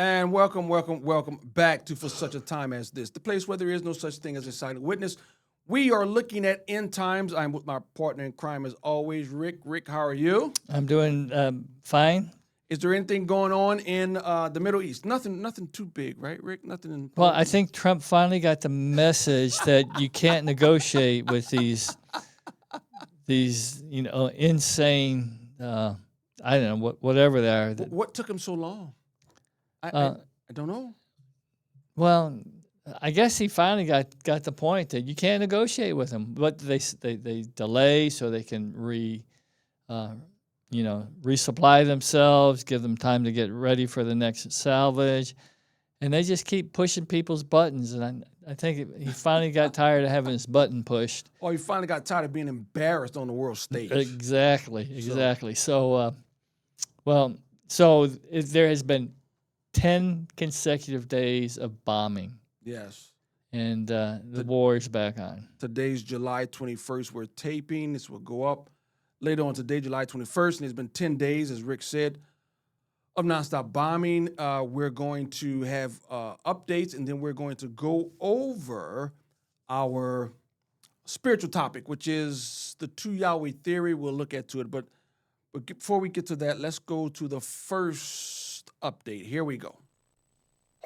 And welcome back to For Such a Time as This, the place where there is no such thing as a silent witness. We are looking at end times. I'm with my partner in crime as always, Rick. Rick, how are you? I'm doing fine. Is there anything going on in the Middle East? Nothing too big, right, Rick? Nothing important. Well, I think Trump finally got the message that you can't negotiate with these insane, I don't know, whatever they are. What took him so long? I don't know. Well, I guess he finally got the point that you can't negotiate with them, but they delay so they can resupply themselves, give them time to get ready for the next salvage, and they just keep pushing people's buttons. And I think he finally got tired of having his button pushed. Or he finally got tired of being embarrassed on the world stage. Exactly. So there has been 10 consecutive days of bombing. Yes. And the war is back on. Today's July 21st. We're taping. This will go up later on today, July 21st. And it's been 10 days, as Rick said, of nonstop bombing. We're going to have updates, and then we're going to go over our spiritual topic, which is the two Yahweh theory. We'll look at it. But before we get to that, let's go to the first update. Here we go.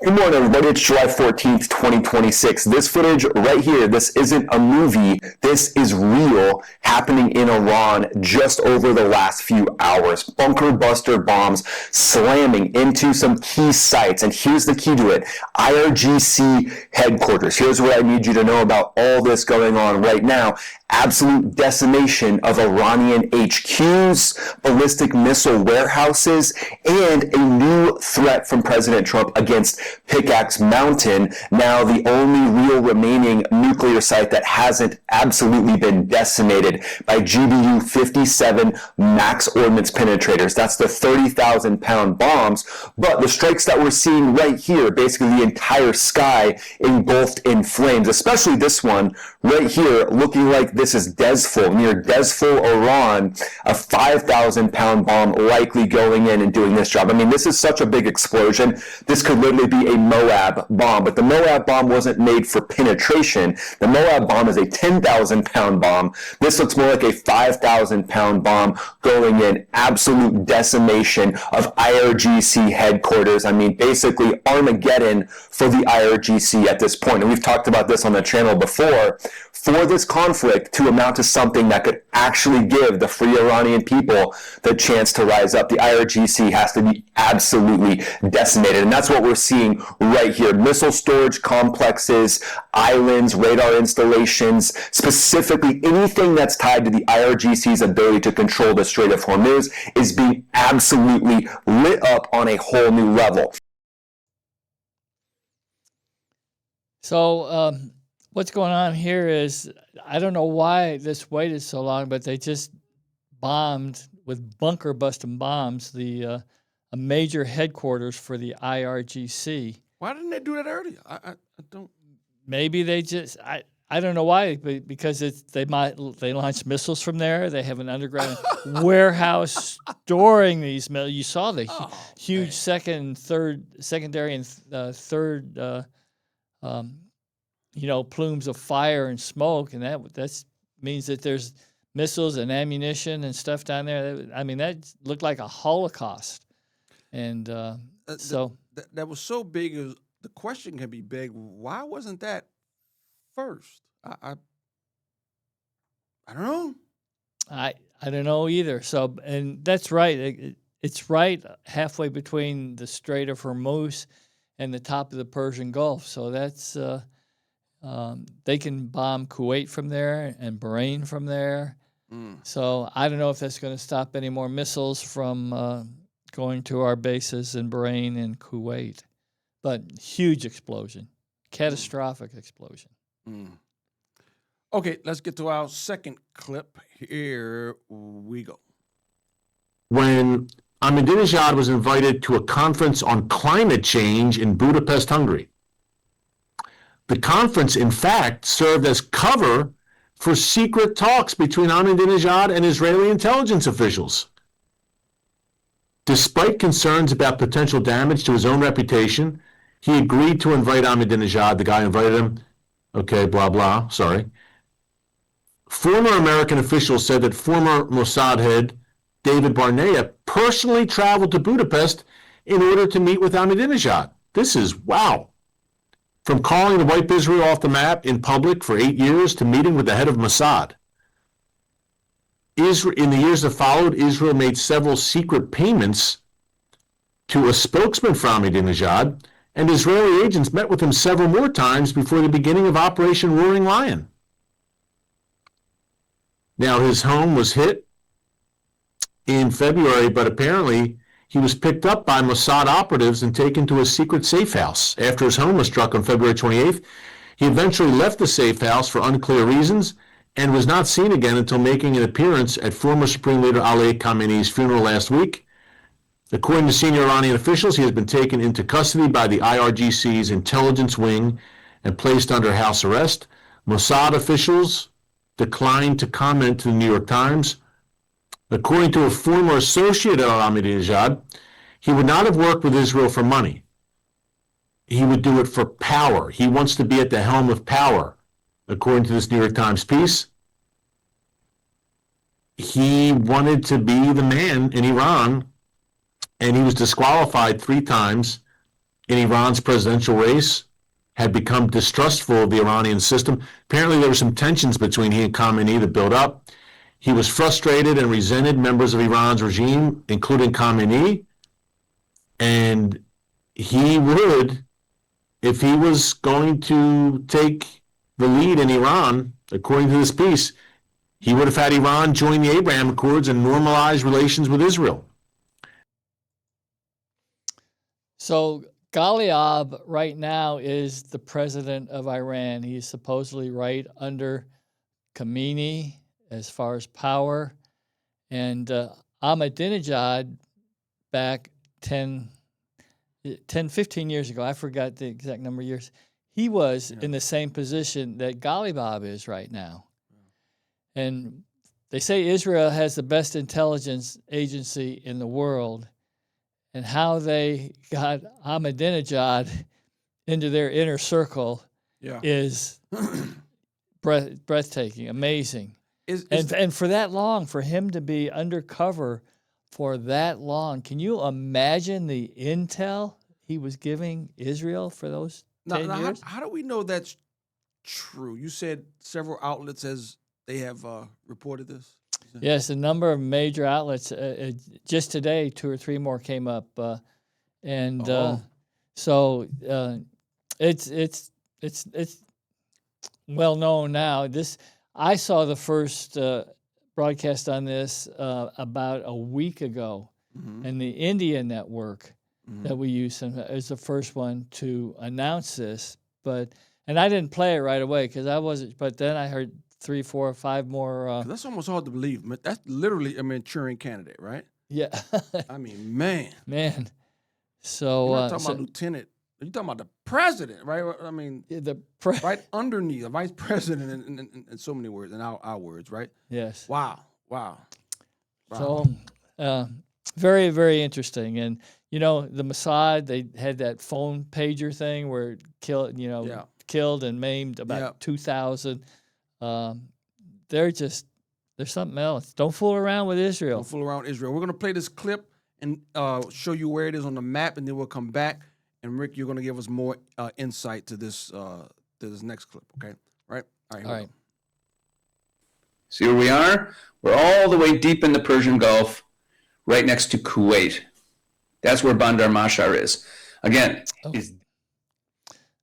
Good morning, everybody. It's July 14th, 2026. This footage right here, this isn't a movie. This is real, happening in Iran just over the last few hours. Bunker buster bombs slamming into some key sites. And here's the key to it. IRGC headquarters. Here's what I need you to know about all this going on right now. Absolute decimation of Iranian HQs, ballistic missile warehouses, and a new threat from President Trump against Pickaxe Mountain, now the only real remaining nuclear site that hasn't absolutely been decimated by GBU 57 max ordnance penetrators. That's the 30,000-pound bombs. But the strikes that we're seeing right here, basically the entire sky engulfed in flames, especially this one right here, looking like this is Desful, near Desful, Iran, a 5,000-pound bomb likely going in and doing this job. I mean, this is such a big explosion. This could literally be a Moab bomb, but the Moab bomb wasn't made for penetration. The Moab bomb is a 10,000-pound bomb. This looks more like a 5,000-pound bomb going in. Absolute decimation of IRGC headquarters. I mean, basically Armageddon for the IRGC at this point. And we've talked about this on the channel before. For this conflict to amount to something that could actually give the free Iranian people the chance to rise up, the IRGC has to be absolutely decimated. And that's what we're seeing right here. Missile storage complexes, islands, radar installations, specifically anything that's tied to the IRGC's ability to control the Strait of Hormuz is being absolutely lit up on a whole new level. So, what's going on here is, I don't know why this waited so long, but they just bombed with bunker busting bombs a major headquarters for the IRGC. Why didn't they do that earlier? I don't. Maybe they just I don't know why, but because they launch missiles from there. They have an underground warehouse storing these missiles. You saw the huge secondary and third. Plumes of fire and smoke, and that means that there's missiles and ammunition and stuff down there. I mean, that looked like a Holocaust. And that was so big. The question can be big. Why wasn't that first? I don't know. I don't know either. So, and that's right. It's right halfway between the Strait of Hormuz and the top of the Persian Gulf. So that's they can bomb Kuwait from there and Bahrain from there. So I don't know if that's going to stop any more missiles from going to our bases in Bahrain and Kuwait. But huge explosion, catastrophic explosion. Okay, let's get to our second clip. Here we go. When Ahmadinejad was invited to a conference on climate change in Budapest, Hungary. The conference, in fact, served as cover for secret talks between Ahmadinejad and Israeli intelligence officials. Despite concerns about potential damage to his own reputation, he agreed to invite Ahmadinejad, the guy who invited him. Okay, blah, blah, sorry. Former American officials said that former Mossad head David Barnea personally traveled to Budapest in order to meet with Ahmadinejad. This is wow. From calling to wipe Israel off the map in public for 8 years to meeting with the head of Mossad. In the years that followed, Israel made several secret payments to a spokesman for Ahmadinejad, and Israeli agents met with him several more times before the beginning of Operation Roaring Lion. Now, his home was hit in February, but apparently he was picked up by Mossad operatives and taken to a secret safe house. After his home was struck on February 28th, he eventually left the safe house for unclear reasons and was not seen again until making an appearance at former Supreme Leader Ali Khamenei's funeral last week. According to senior Iranian officials, he has been taken into custody by the IRGC's intelligence wing and placed under house arrest. Mossad officials declined to comment to the New York Times. According to a former associate of Ahmadinejad, he would not have worked with Israel for money. He would do it for power. He wants to be at the helm of power, according to this New York Times piece. He wanted to be the man in Iran, and he was disqualified 3 times in Iran's presidential race, had become distrustful of the Iranian system. Apparently there were some tensions between he and Khamenei that built up. He was frustrated and resented members of Iran's regime, including Khamenei, and he would, if he was going to take the lead in Iran, according to this piece, he would have had Iran join the Abraham Accords and normalize relations with Israel. So Ghalib right now is the president of Iran. He's supposedly right under Khamenei as far as power. And Ahmadinejad back 10, 15 years ago, I forgot the exact number of years, he was in the same position that Ghalib is right now. And they say Israel has the best intelligence agency in the world. And how they got Ahmadinejad into their inner circle is breathtaking, amazing. And for that long, for him to be undercover for that long, can you imagine the intel he was giving Israel for those 10 years? How do we know that's true? You said several outlets they have reported this. Yes, a number of major outlets. Just today, 2 or 3 more came up, so it's well known now. I saw the first broadcast on this about a week ago, and the India network that we use is the first one to announce this. And I didn't play it right away because I wasn't. But then I heard 3, 4, 5 more. That's almost hard to believe. That's literally a Manchurian candidate, right? Yeah. I mean, man. So you're not talking about lieutenant. You're talking about the president, right? I mean, right underneath the vice president, in so many words, in our words, right? Yes. Wow. So, very, very interesting. And the Mossad, they had that phone pager thing where it killed and maimed about 2,000. They're something else. Don't fool around with Israel. Don't fool around with Israel. We're going to play this clip and show you where it is on the map, and then we'll come back. And Rick, you're going to give us more insight to this next clip, okay? Right? All right. See where we are? We're all the way deep in the Persian Gulf, right next to Kuwait. That's where Bandar Mashar is. Again,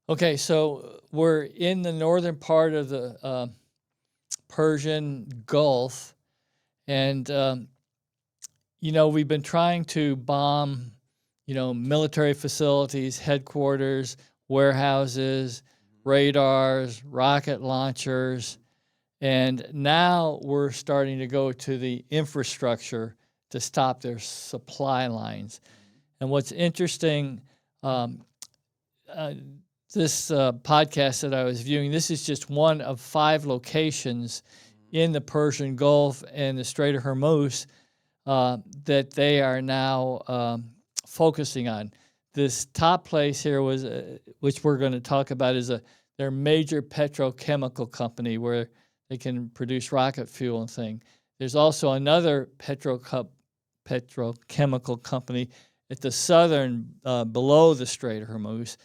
Okay, so we're in the northern part of the Persian Gulf, and we've been trying to bomb, military facilities, headquarters, warehouses, radars, rocket launchers, and now we're starting to go to the infrastructure to stop their supply lines. And what's interesting, this podcast that I was viewing, this is just one of 5 locations in the Persian Gulf and the Strait of Hormuz that they are now focusing on. This top place here was, which we're going to talk about, is their major petrochemical company where they can produce rocket fuel and thing. There's also another petrochemical company at the southern, below the Strait of Hormuz.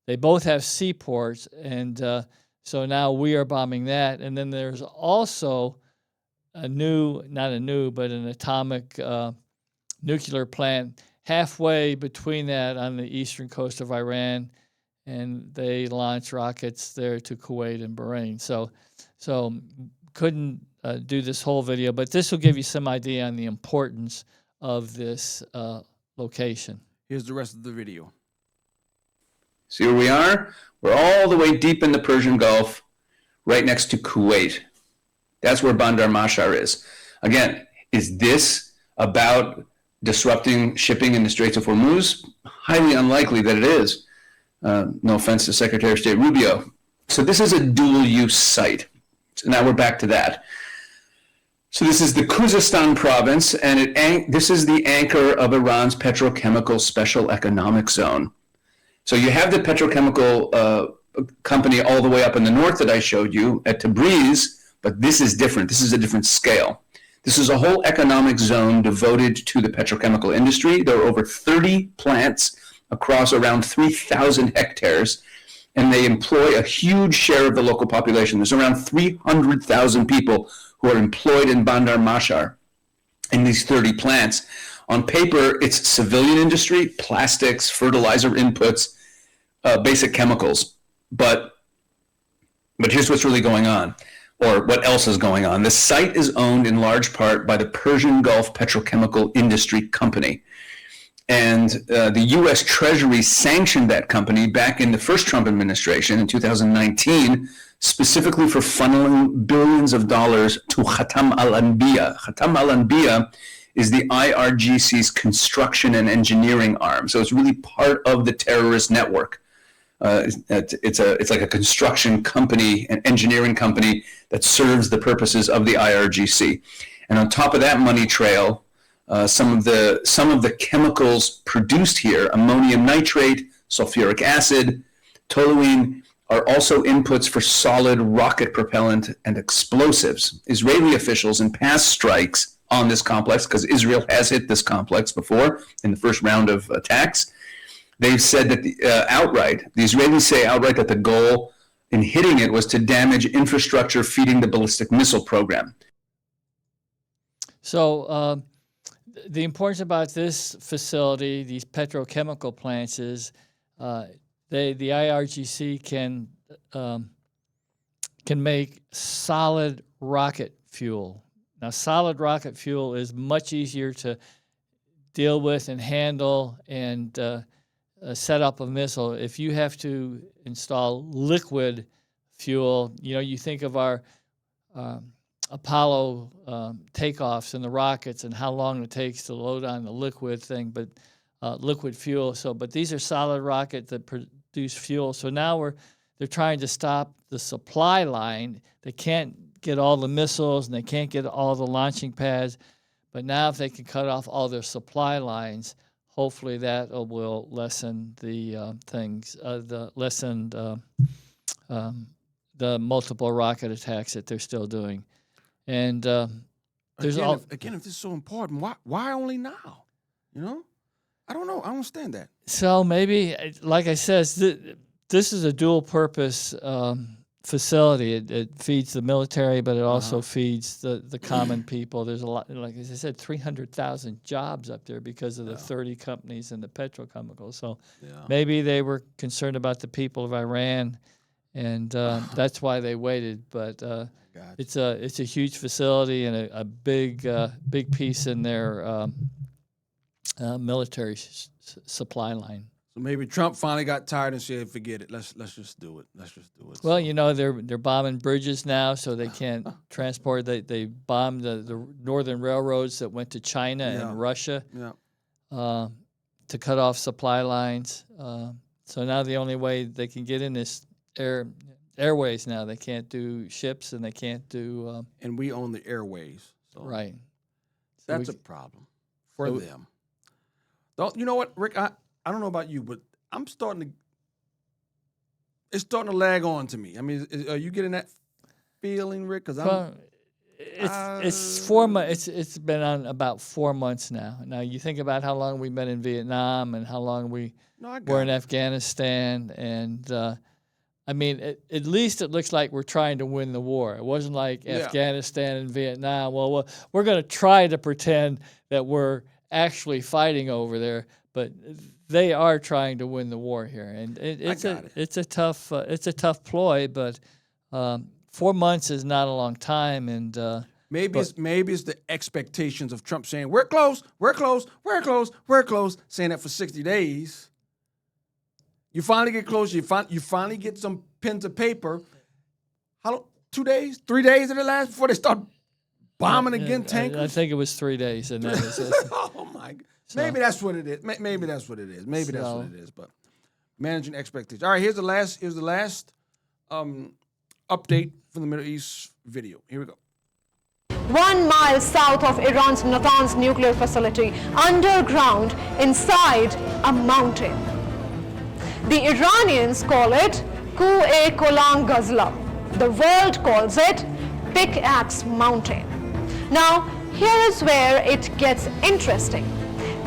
They both have seaports, and so now we are bombing that. And then there's also not a new, but an atomic nuclear plant halfway between that on the eastern coast of Iran, and they launch rockets there to Kuwait and Bahrain. So couldn't do this whole video, but this will give you some idea on the importance of this location. Here's the rest of the video. So here we are. We're all the way deep in the Persian Gulf, right next to Kuwait. That's where Bandar Mashar is. Again, is this about disrupting shipping in the Straits of Hormuz? Highly unlikely that it is. No offense to Secretary of State Rubio. So this is a dual-use site. So now we're back to that. So this is the Khuzestan province, and this is the anchor of Iran's petrochemical special economic zone. So you have the petrochemical company all the way up in the north that I showed you at Tabriz, but this is different. This is a different scale. This is a whole economic zone devoted to the petrochemical industry. There are over 30 plants across around 3,000 hectares, and they employ a huge share of the local population. There's around 300,000 people who are employed in Bandar Mashar in these 30 plants. On paper, it's civilian industry, plastics, fertilizer inputs, basic chemicals. But here's what's really going on, or what else is going on. The site is owned in large part by the Persian Gulf Petrochemical Industry Company. And the U.S. Treasury sanctioned that company back in the first Trump administration in 2019, specifically for funneling billions of dollars to Khatam al-Anbiya. Khatam al-Anbiya is the IRGC's construction and engineering arm. So it's really part of the terrorist network. It's like a construction company, an engineering company that serves the purposes of the IRGC. And on top of that money trail, some of the chemicals produced here, ammonium nitrate, sulfuric acid, toluene, are also inputs for solid rocket propellant and explosives. Israeli officials in past strikes on this complex, because Israel has hit this complex before in the first round of attacks, they've said that the Israelis say outright that the goal in hitting it was to damage infrastructure feeding the ballistic missile program. So the importance about this facility, these petrochemical plants, is the IRGC can make solid rocket fuel. Now, solid rocket fuel is much easier to deal with and handle and set up a missile. If you have to install liquid fuel, you think of our Apollo takeoffs and the rockets and how long it takes to load on the liquid thing, but liquid fuel. But these are solid rockets that produce fuel. So now they're trying to stop the supply line. They can't get all the missiles and they can't get all the launching pads. But now if they can cut off all their supply lines, hopefully that will lessen the the multiple rocket attacks that they're still doing. And there's again, if this is so important, why only now? I don't know. I don't understand that. So maybe, like I said, this is a dual-purpose facility. It feeds the military, but it also feeds the common people. There's a lot, like as I said, 300,000 jobs up there because of the 30 companies and the petrochemicals. So maybe they were concerned about the people of Iran, and that's why they waited. But it's a huge facility and a big piece in their military supply line. So maybe Trump finally got tired and said, "Forget it. Let's just do it. Let's just do it." Well, they're bombing bridges now, so they can't transport. They bombed the northern railroads that went to China and Russia to cut off supply lines. So now the only way they can get in is airways. Now they can't do ships and they can't do. And we own the airways. So right. That's a problem. for them. You know what, Rick? I don't know about you, but it's starting to lag on to me. I mean, are you getting that feeling, Rick? Because it's 4 months. It's been on about 4 months now. Now you think about how long we've been in Vietnam and how long we were in Afghanistan, and I mean, at least it looks like we're trying to win the war. It wasn't like Afghanistan and Vietnam. Well, we're going to try to pretend that we're actually fighting over there, but they are trying to win the war here, and it's a tough ploy. But 4 months is not a long time, and maybe it's the expectations of Trump saying we're close, saying that for 60 days. You finally get close. You finally get some pen to paper. How long? 2 days, 3 days did it last before they start bombing again? Tankers. I think it was 3 days, and that was it. Oh my God. So, maybe that's what it is. Maybe that's what it is. That's what it is. But managing expectations. All right. Here's the last update from the Middle East video. Here we go. 1 mile south of Iran's Natanz nuclear facility, underground inside a mountain. The Iranians call it Ku'e-Kolan Gazla. The world calls it Pickaxe Mountain. Now, here is where it gets interesting.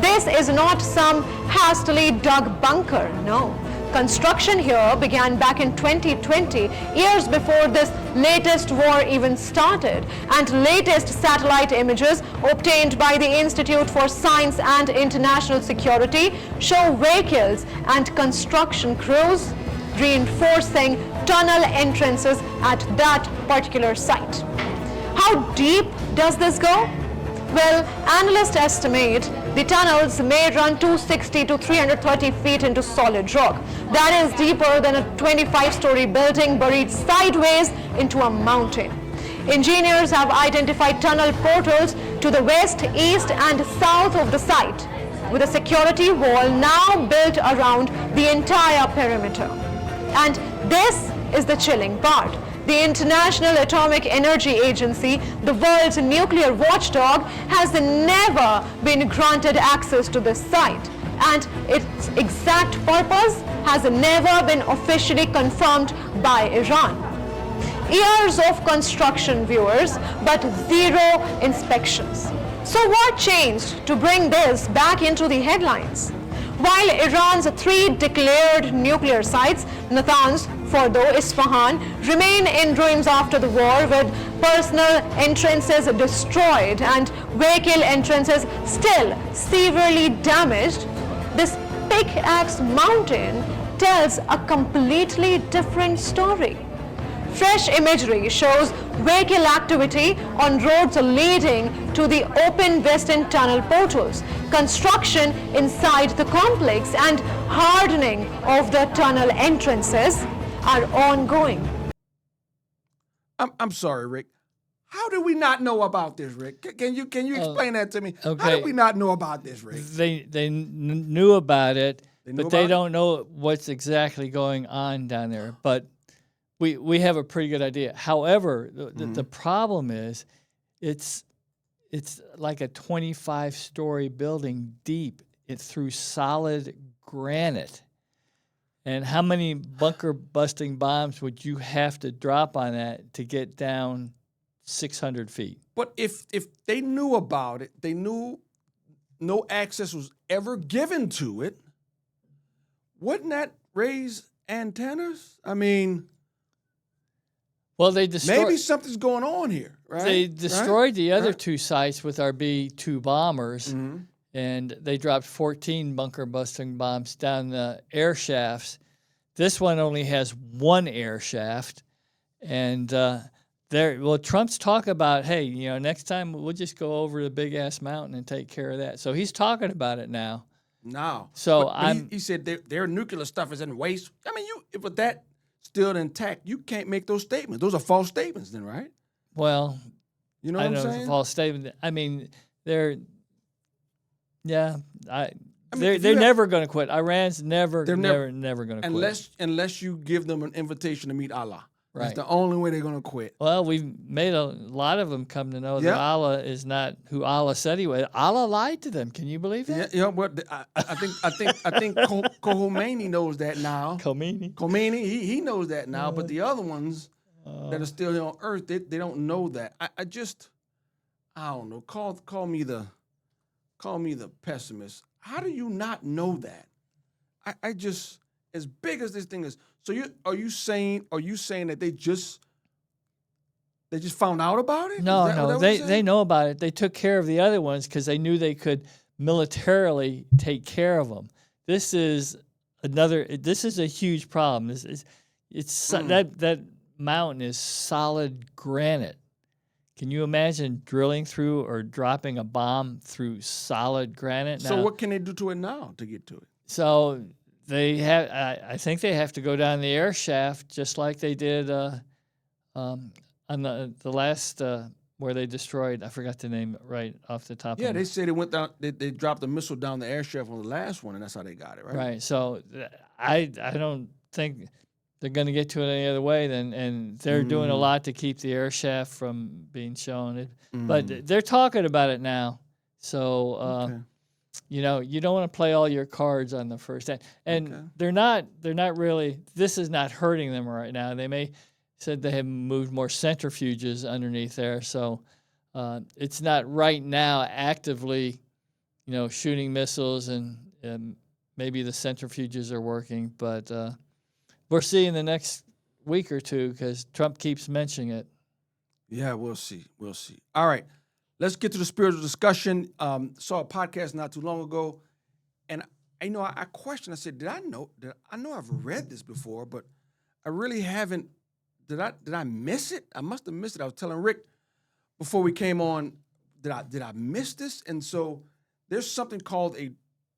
This is not some hastily dug bunker, no. Construction here began back in 2020, years before this latest war even started, and latest satellite images obtained by the Institute for Science and International Security show vehicles and construction crews reinforcing tunnel entrances at that particular site. How deep does this go? Well, analysts estimate the tunnels may run 260 to 330 feet into solid rock. That is deeper than a 25-story building buried sideways into a mountain. Engineers have identified tunnel portals to the west, east, and south of the site, with a security wall now built around the entire perimeter. And this is the chilling part. The International Atomic Energy Agency, the world's nuclear watchdog, has never been granted access to this site, and its exact purpose has never been officially confirmed by Iran. Years of construction, viewers, but zero inspections. So what changed to bring this back into the headlines? While Iran's 3 declared nuclear sites, Natanz, Fordo, Isfahan, remain in ruins after the war, with personal entrances destroyed and vehicle entrances still severely damaged, this Pickaxe Mountain tells a completely different story. Fresh imagery shows vehicle activity on roads leading to the open western tunnel portals, construction inside the complex, and hardening of the tunnel entrances are ongoing. I'm sorry, Rick. How did we not know about this, Rick? Can you explain that to me? Okay. How did we not know about this, Rick? They knew about it, but they don't know what's exactly going on down there. But we have a pretty good idea. However, the problem is it's like a 25-story building deep through solid granite. And how many bunker-busting bombs would you have to drop on that to get down 600 feet? But if they knew about it, they knew no access was ever given to it, wouldn't that raise antennas? I mean, well, they destroyed. Maybe something's going on here, right? They destroyed the other 2 sites with our B-2 bombers, and they dropped 14 bunker-busting bombs down the air shafts. This one only has 1 air shaft, and Trump's talk about, hey, next time we'll just go over the big-ass mountain and take care of that. So he's talking about it now. So he said their nuclear stuff is in waste. I mean, with that still intact, you can't make those statements. Those are false statements, then, right? Well, you know what I'm saying? It's a false statement. I mean, they're never going to quit. Iran's never going to quit. Unless you give them an invitation to meet Allah. That's Right. the only way they're going to quit. Well, we've made a lot of them come to know Yeah. that Allah is not who Allah said he was. Allah lied to them. Can you believe Yeah, that? yeah. But I think Khomeini knows that now. Khomeini. Khomeini, he knows that now. But the other ones that are still here on Earth, they don't know that. I don't know. Call me the pessimist. How do you not know that? I just, as big as this thing is. So are you saying that they just found out about it? No, Is that what no, that was they saying? know about it. They took care of the other ones because they knew they could militarily take care of them. This is a huge problem. That mountain is solid granite. Can you imagine drilling through or dropping a bomb through solid granite? So Now, what can they do to it now to get to it? So they have. I think they have to go down the air shaft just like they did on the last where they destroyed. I forgot the name right off the top. Yeah, of they said it went down. They dropped a missile down the air shaft on the last one, and that's how they got it, right? Right. So I don't think they're going to get to it any other way. And they're doing a lot to keep the air shaft from being shown. But they're talking about it now. So Okay. you know, you don't want to play all your cards on the first hand. And Okay. they're not really. This is not hurting them right now. They said they have moved more centrifuges underneath there. So it's not right now actively, shooting missiles and maybe the centrifuges are working, but we'll see in the next week or two because Trump keeps mentioning it. Yeah, we'll see. All right, let's get to the spiritual discussion. Saw a podcast not too long ago, and I questioned. I said, I know I've read this before, but I really haven't. Did I miss it? I must have missed it. I was telling Rick before we came on. Did I miss this? And so there's something called a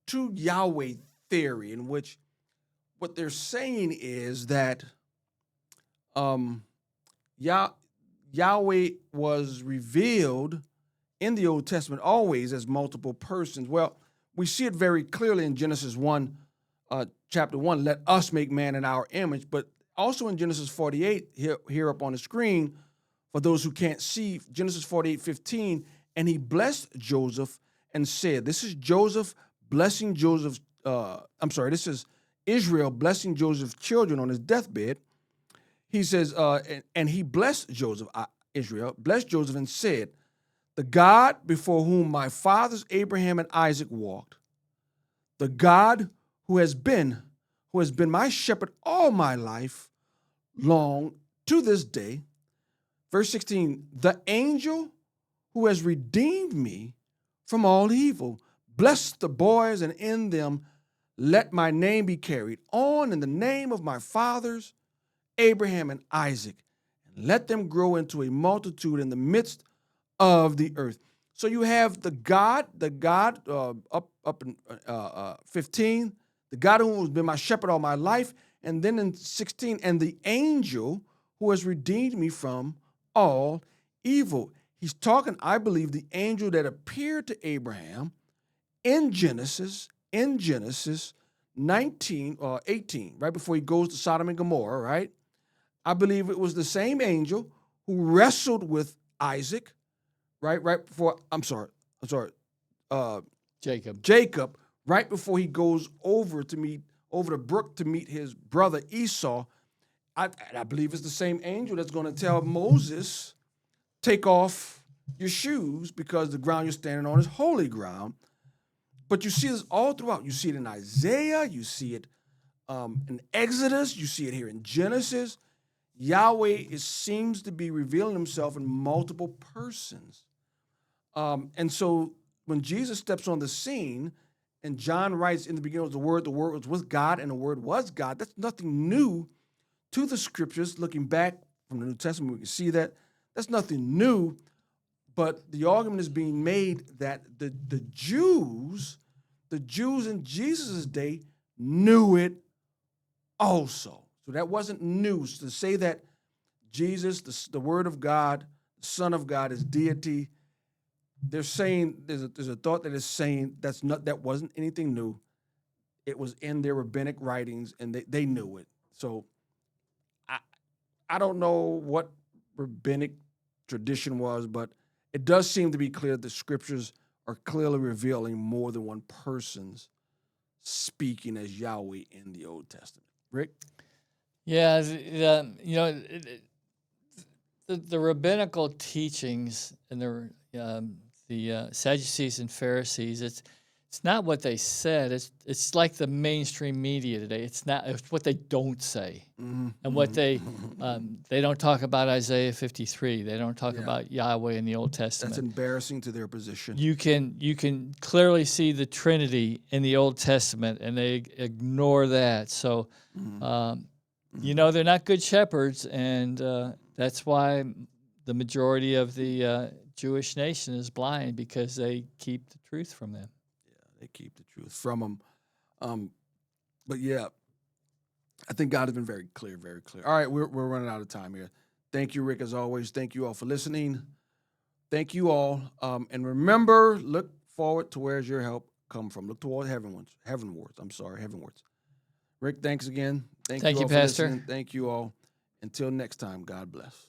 two Yahweh theory, in which what they're saying is that Yahweh was revealed in the Old Testament always as multiple persons. Well, we see it very clearly in Genesis 1, chapter 1, let us make man in our image, but also in Genesis 48, here up on the screen, for those who can't see, Genesis 48:15, and he blessed Joseph and said, this is Joseph blessing Joseph's, this is Israel blessing Joseph's children on his deathbed. He says, and he blessed Joseph, Israel, blessed Joseph and said, the God before whom my fathers Abraham and Isaac walked, the God who has been my shepherd all my life long to this day. Verse 16, the angel who has redeemed me from all evil, bless the boys, and in them let my name be carried on in the name of my fathers Abraham and Isaac, and let them grow into a multitude in the midst of the earth. So you have the God up in 15, the God who has been my shepherd all my life, and then in 16, and the angel who has redeemed me from all evil. He's talking, I believe, the angel that appeared to Abraham in Genesis 19 or 18, right before he goes to Sodom and Gomorrah, right? I believe it was the same angel who wrestled with Isaac, right before, Jacob, right before he goes over the brook to meet his brother Esau. I believe it's the same angel that's going to tell Moses, take off your shoes because the ground you're standing on is holy ground. But you see this all throughout. You see it in Isaiah. You see it in Exodus. You see it here in Genesis. Yahweh seems to be revealing himself in multiple persons. And so when Jesus steps on the scene, and John writes, in the beginning was the Word was with God, and the Word was God, that's nothing new to the Scriptures. Looking back from the New Testament, we can see that. That's nothing new, but the argument is being made that the Jews in Jesus' day knew it also. So that wasn't news. To say that Jesus, the Word of God, the Son of God, is deity, they're saying there's a thought that is saying that wasn't anything new. It was in their rabbinic writings, and they knew it. So I don't know what rabbinic tradition was, but it does seem to be clear that the scriptures are clearly revealing more than one person's speaking as Yahweh in the Old Testament. Rick? Yeah, the rabbinical teachings and the Sadducees and Pharisees, it's not what they said. It's like the mainstream media today. It's what they don't say, and what they don't talk about Isaiah 53. They don't talk about Yahweh in the Old Testament. That's embarrassing to their position. You can clearly see the Trinity in the Old Testament, and they ignore that. So, they're not good shepherds, and that's why the majority of the Jewish nation is blind, because they keep the truth from them. They keep the truth from them. But yeah, I think God has been very clear, very clear. All right, we're running out of time here. Thank you, Rick, as always. Thank you all for listening. Thank you all. And remember, look forward to where's your help come from. Look toward heavenwards. Rick, thanks again. Thank you all Pastor. for listening. Thank you all. Until next time, God bless.